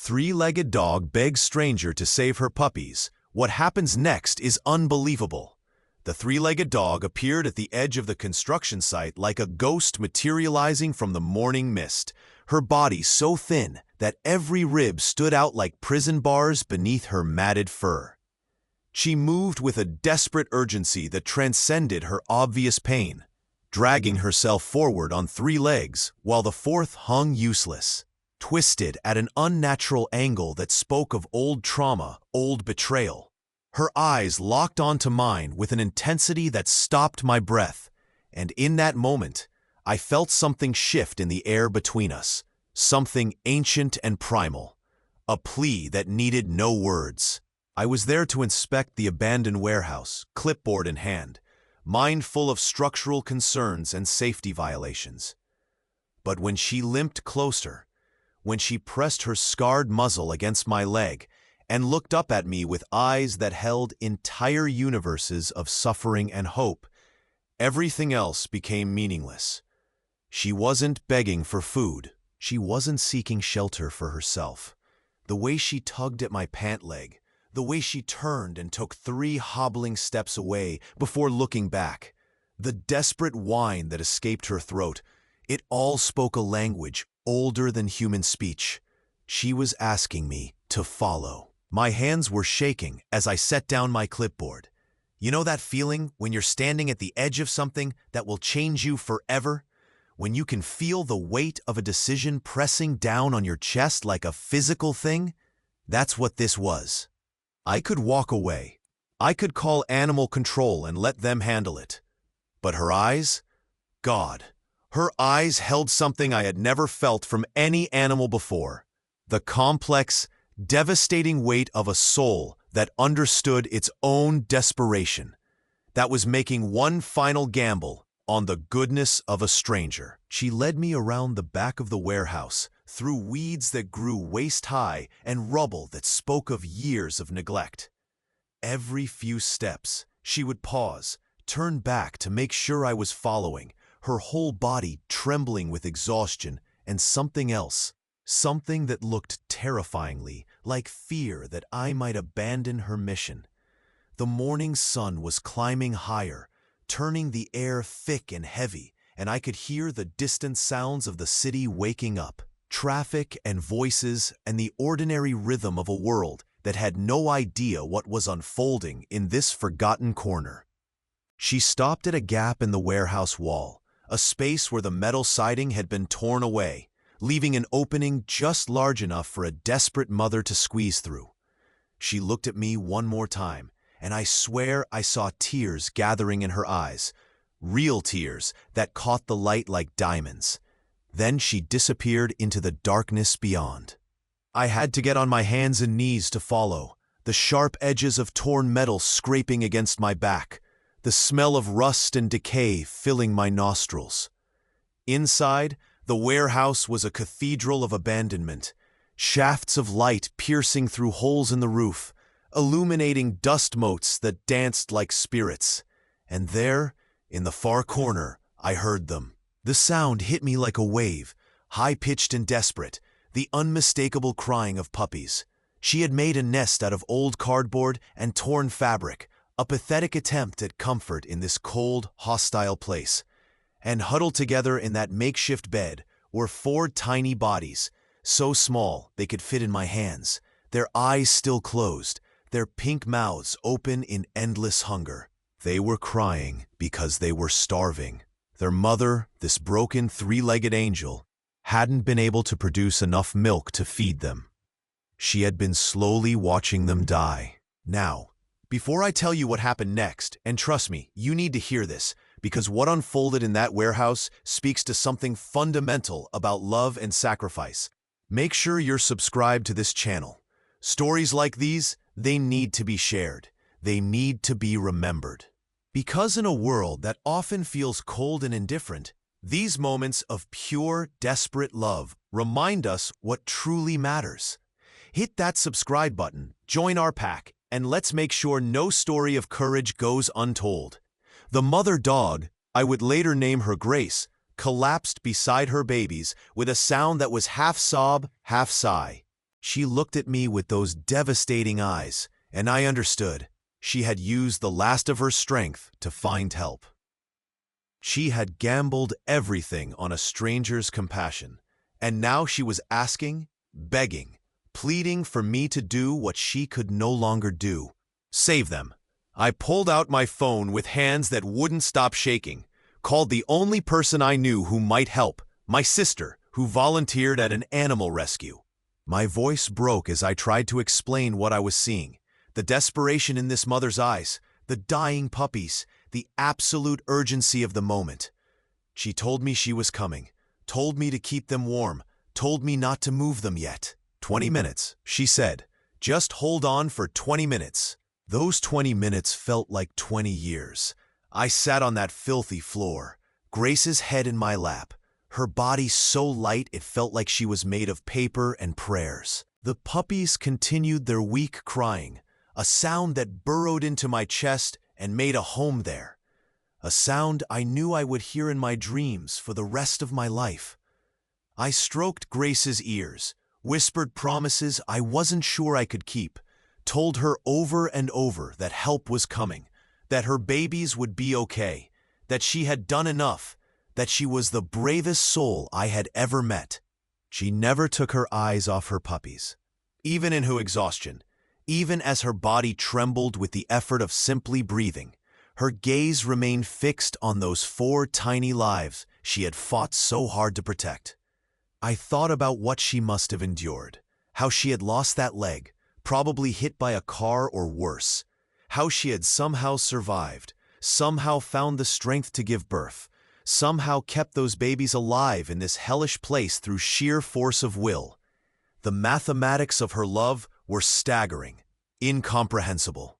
Three-legged dog begs stranger to save her puppies. What happens next is unbelievable. The three-legged dog appeared at the edge of the construction site like a ghost materializing from the morning mist, her body so thin that every rib stood out like prison bars beneath her matted fur. She moved with a desperate urgency that transcended her obvious pain, dragging herself forward on three legs while the fourth hung useless, twisted at an unnatural angle that spoke of old trauma, old betrayal. Her eyes locked onto mine with an intensity that stopped my breath, and in that moment, I felt something shift in the air between us, something ancient and primal, a plea that needed no words. I was there to inspect the abandoned warehouse, clipboard in hand, mind full of structural concerns and safety violations. But when she limped closer, when she pressed her scarred muzzle against my leg and looked up at me with eyes that held entire universes of suffering and hope, everything else became meaningless. She wasn't begging for food. She wasn't seeking shelter for herself. The way she tugged at my pant leg, the way she turned and took 3 hobbling steps away before looking back, the desperate whine that escaped her throat, it all spoke a language older than human speech. She was asking me to follow. My hands were shaking as I set down my clipboard. You know that feeling when you're standing at the edge of something that will change you forever? When you can feel the weight of a decision pressing down on your chest like a physical thing? That's what this was. I could walk away. I could call animal control and let them handle it. But her eyes? God. Her eyes held something I had never felt from any animal before. The complex, devastating weight of a soul that understood its own desperation, that was making one final gamble on the goodness of a stranger. She led me around the back of the warehouse, through weeds that grew waist-high and rubble that spoke of years of neglect. Every few steps, she would pause, turn back to make sure I was following, her whole body trembling with exhaustion and something else, something that looked terrifyingly like fear that I might abandon her mission. The morning sun was climbing higher, turning the air thick and heavy, and I could hear the distant sounds of the city waking up, traffic and voices and the ordinary rhythm of a world that had no idea what was unfolding in this forgotten corner. She stopped at a gap in the warehouse wall, a space where the metal siding had been torn away, leaving an opening just large enough for a desperate mother to squeeze through. She looked at me one more time, and I swear I saw tears gathering in her eyes, real tears that caught the light like diamonds. Then she disappeared into the darkness beyond. I had to get on my hands and knees to follow, the sharp edges of torn metal scraping against my back, the smell of rust and decay filling my nostrils. Inside, the warehouse was a cathedral of abandonment, shafts of light piercing through holes in the roof, illuminating dust motes that danced like spirits. And there, in the far corner, I heard them. The sound hit me like a wave, high-pitched and desperate, the unmistakable crying of puppies. She had made a nest out of old cardboard and torn fabric, a pathetic attempt at comfort in this cold, hostile place. And huddled together in that makeshift bed were 4 tiny bodies, so small they could fit in my hands, their eyes still closed, their pink mouths open in endless hunger. They were crying because they were starving. Their mother, this broken 3-legged angel, hadn't been able to produce enough milk to feed them. She had been slowly watching them die. Now, before I tell you what happened next, and trust me, you need to hear this, because what unfolded in that warehouse speaks to something fundamental about love and sacrifice. Make sure you're subscribed to this channel. Stories like these, they need to be shared. They need to be remembered. Because in a world that often feels cold and indifferent, these moments of pure, desperate love remind us what truly matters. Hit that subscribe button, join our pack, and let's make sure no story of courage goes untold. The mother dog, I would later name her Grace, collapsed beside her babies with a sound that was half sob, half sigh. She looked at me with those devastating eyes, and I understood. She had used the last of her strength to find help. She had gambled everything on a stranger's compassion, and now she was asking, begging, pleading for me to do what she could no longer do. Save them. I pulled out my phone with hands that wouldn't stop shaking, called the only person I knew who might help, my sister, who volunteered at an animal rescue. My voice broke as I tried to explain what I was seeing, the desperation in this mother's eyes, the dying puppies, the absolute urgency of the moment. She told me she was coming, told me to keep them warm, told me not to move them yet. 20 minutes, she said. Just hold on for 20 minutes. Those 20 minutes felt like 20 years. I sat on that filthy floor, Grace's head in my lap, her body so light it felt like she was made of paper and prayers. The puppies continued their weak crying, a sound that burrowed into my chest and made a home there. A sound I knew I would hear in my dreams for the rest of my life. I stroked Grace's ears, whispered promises I wasn't sure I could keep, told her over and over that help was coming, that her babies would be okay, that she had done enough, that she was the bravest soul I had ever met. She never took her eyes off her puppies, even in her exhaustion, even as her body trembled with the effort of simply breathing. Her gaze remained fixed on those 4 tiny lives she had fought so hard to protect. I thought about what she must have endured, how she had lost that leg, probably hit by a car or worse, how she had somehow survived, somehow found the strength to give birth, somehow kept those babies alive in this hellish place through sheer force of will. The mathematics of her love were staggering, incomprehensible.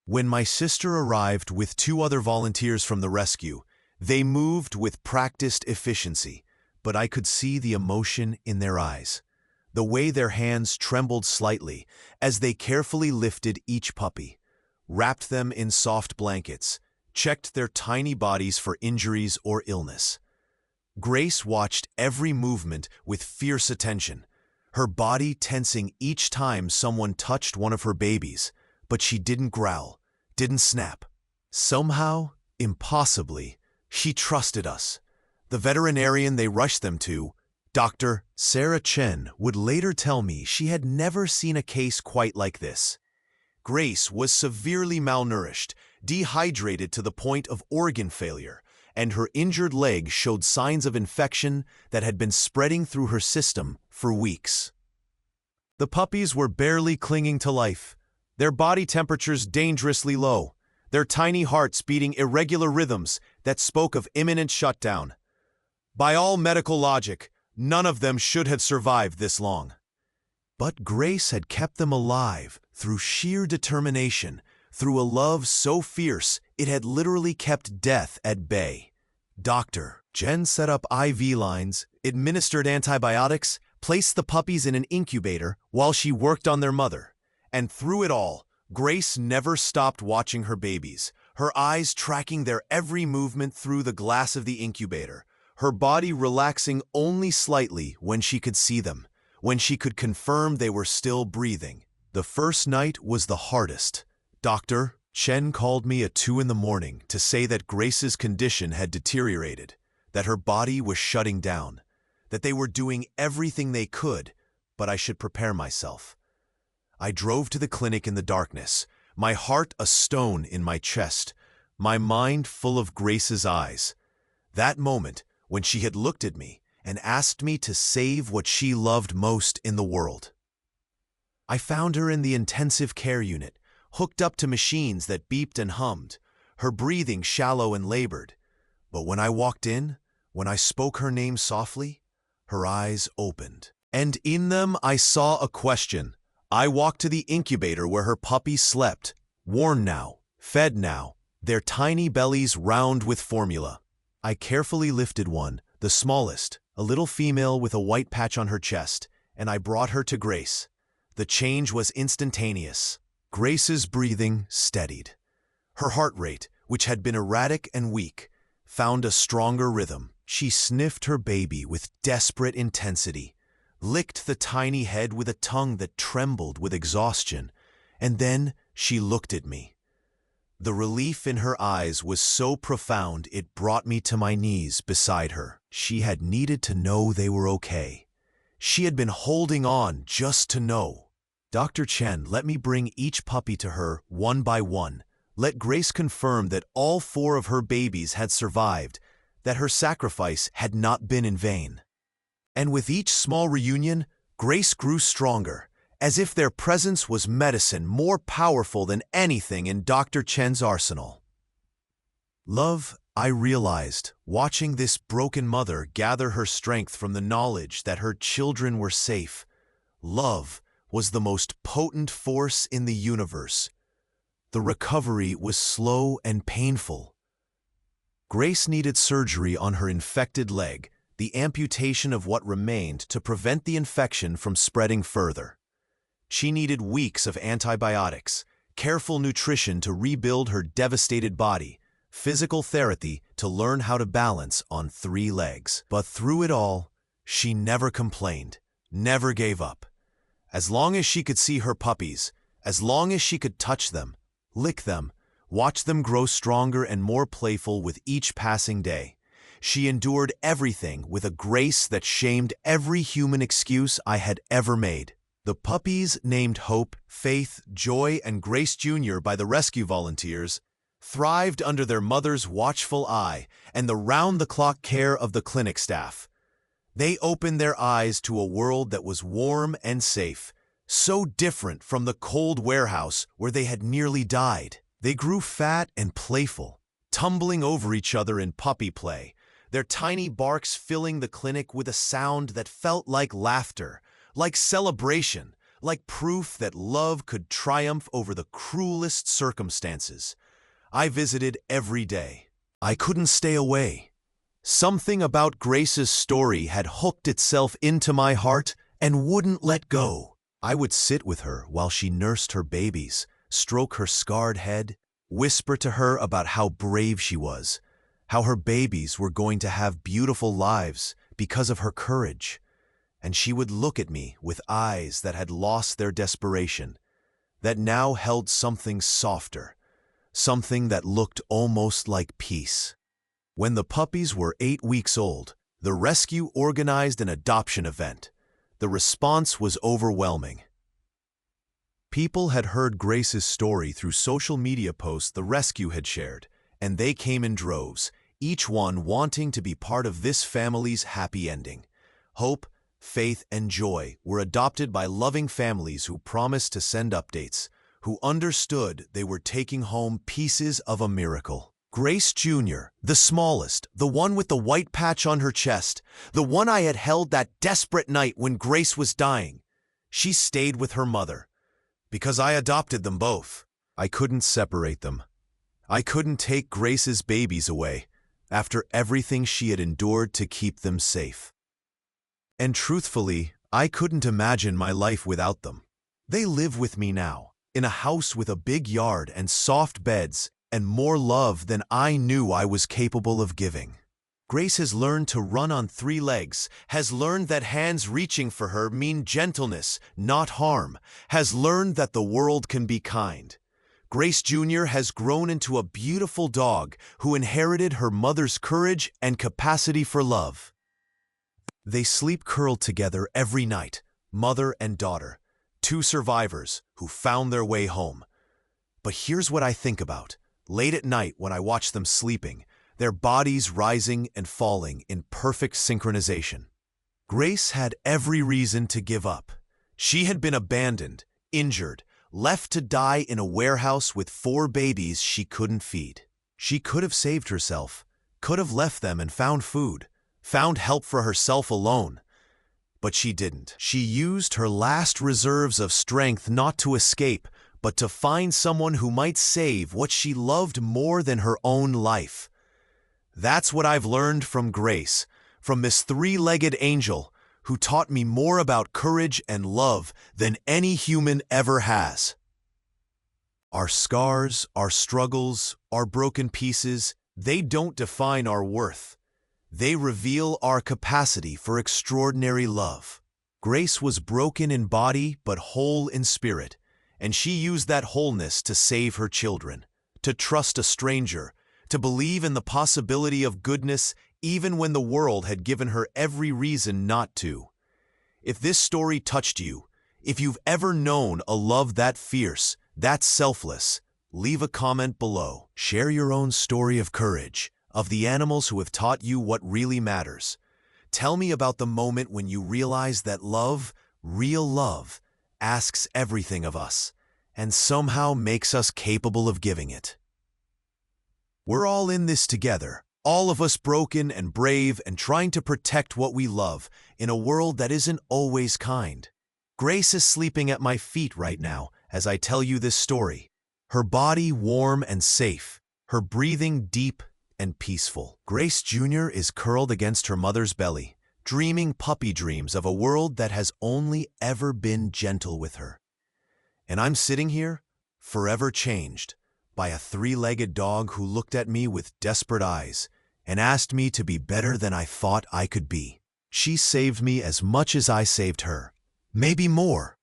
When my sister arrived with 2 other volunteers from the rescue, they moved with practiced efficiency, but I could see the emotion in their eyes, the way their hands trembled slightly as they carefully lifted each puppy, wrapped them in soft blankets, checked their tiny bodies for injuries or illness. Grace watched every movement with fierce attention, her body tensing each time someone touched one of her babies, but she didn't growl, didn't snap. Somehow, impossibly, she trusted us. The veterinarian they rushed them to, Dr. Sarah Chen, would later tell me she had never seen a case quite like this. Grace was severely malnourished, dehydrated to the point of organ failure, and her injured leg showed signs of infection that had been spreading through her system for weeks. The puppies were barely clinging to life, their body temperatures dangerously low, their tiny hearts beating irregular rhythms that spoke of imminent shutdown. By all medical logic, none of them should have survived this long. But Grace had kept them alive through sheer determination, through a love so fierce it had literally kept death at bay. Dr. Jen set up IV lines, administered antibiotics, placed the puppies in an incubator while she worked on their mother. And through it all, Grace never stopped watching her babies, her eyes tracking their every movement through the glass of the incubator, her body relaxing only slightly when she could see them, when she could confirm they were still breathing. The first night was the hardest. Dr. Chen called me at 2 in the morning to say that Grace's condition had deteriorated, that her body was shutting down, that they were doing everything they could, but I should prepare myself. I drove to the clinic in the darkness, my heart a stone in my chest, my mind full of Grace's eyes. That moment, when she had looked at me and asked me to save what she loved most in the world. I found her in the intensive care unit, hooked up to machines that beeped and hummed, her breathing shallow and labored. But when I walked in, when I spoke her name softly, her eyes opened. And in them I saw a question. I walked to the incubator where her puppies slept, warm now, fed now, their tiny bellies round with formula. I carefully lifted one, the smallest, a little female with a white patch on her chest, and I brought her to Grace. The change was instantaneous. Grace's breathing steadied. Her heart rate, which had been erratic and weak, found a stronger rhythm. She sniffed her baby with desperate intensity, licked the tiny head with a tongue that trembled with exhaustion, and then she looked at me. The relief in her eyes was so profound it brought me to my knees beside her. She had needed to know they were okay. She had been holding on just to know. Dr. Chen let me bring each puppy to her one by one. Let Grace confirm that all 4 of her babies had survived, that her sacrifice had not been in vain. And with each small reunion, Grace grew stronger, as if their presence was medicine more powerful than anything in Dr. Chen's arsenal. Love, I realized, watching this broken mother gather her strength from the knowledge that her children were safe. Love was the most potent force in the universe. The recovery was slow and painful. Grace needed surgery on her infected leg, the amputation of what remained to prevent the infection from spreading further. She needed weeks of antibiotics, careful nutrition to rebuild her devastated body, physical therapy to learn how to balance on 3 legs. But through it all, she never complained, never gave up. As long as she could see her puppies, as long as she could touch them, lick them, watch them grow stronger and more playful with each passing day, she endured everything with a grace that shamed every human excuse I had ever made. The puppies, named Hope, Faith, Joy, and Grace Jr. by the rescue volunteers, thrived under their mother's watchful eye and the round-the-clock care of the clinic staff. They opened their eyes to a world that was warm and safe, so different from the cold warehouse where they had nearly died. They grew fat and playful, tumbling over each other in puppy play, their tiny barks filling the clinic with a sound that felt like laughter, like celebration, like proof that love could triumph over the cruelest circumstances. I visited every day. I couldn't stay away. Something about Grace's story had hooked itself into my heart and wouldn't let go. I would sit with her while she nursed her babies, stroke her scarred head, whisper to her about how brave she was, how her babies were going to have beautiful lives because of her courage. And she would look at me with eyes that had lost their desperation, that now held something softer, something that looked almost like peace. When the puppies were 8 weeks old, the rescue organized an adoption event. The response was overwhelming. People had heard Grace's story through social media posts the rescue had shared, and they came in droves, each one wanting to be part of this family's happy ending. Hope, Faith, and Joy were adopted by loving families who promised to send updates, who understood they were taking home pieces of a miracle. Grace Jr., the smallest, the one with the white patch on her chest, the one I had held that desperate night when Grace was dying, she stayed with her mother. Because I adopted them both. I couldn't separate them. I couldn't take Grace's babies away after everything she had endured to keep them safe. And truthfully, I couldn't imagine my life without them. They live with me now, in a house with a big yard and soft beds and more love than I knew I was capable of giving. Grace has learned to run on 3 legs, has learned that hands reaching for her mean gentleness, not harm, has learned that the world can be kind. Grace Jr. has grown into a beautiful dog who inherited her mother's courage and capacity for love. They sleep curled together every night, mother and daughter, 2 survivors who found their way home. But here's what I think about. Late at night when I watch them sleeping, their bodies rising and falling in perfect synchronization. Grace had every reason to give up. She had been abandoned, injured, left to die in a warehouse with 4 babies she couldn't feed. She could have saved herself, could have left them and found food, found help for herself alone. But she didn't. She used her last reserves of strength not to escape, but to find someone who might save what she loved more than her own life. That's what I've learned from Grace, from this 3-legged angel who taught me more about courage and love than any human ever has. Our scars, our struggles, our broken pieces, they don't define our worth. They reveal our capacity for extraordinary love. Grace was broken in body but whole in spirit, and she used that wholeness to save her children, to trust a stranger, to believe in the possibility of goodness even when the world had given her every reason not to. If this story touched you, if you've ever known a love that fierce, that selfless, leave a comment below. Share your own story of courage, of the animals who have taught you what really matters. Tell me about the moment when you realized that love, real love, asks everything of us, and somehow makes us capable of giving it. We're all in this together, all of us broken and brave and trying to protect what we love in a world that isn't always kind. Grace is sleeping at my feet right now as I tell you this story. Her body warm and safe, her breathing deep and peaceful. Grace Jr. is curled against her mother's belly, dreaming puppy dreams of a world that has only ever been gentle with her. And I'm sitting here, forever changed, by a three-legged dog who looked at me with desperate eyes and asked me to be better than I thought I could be. She saved me as much as I saved her, maybe more.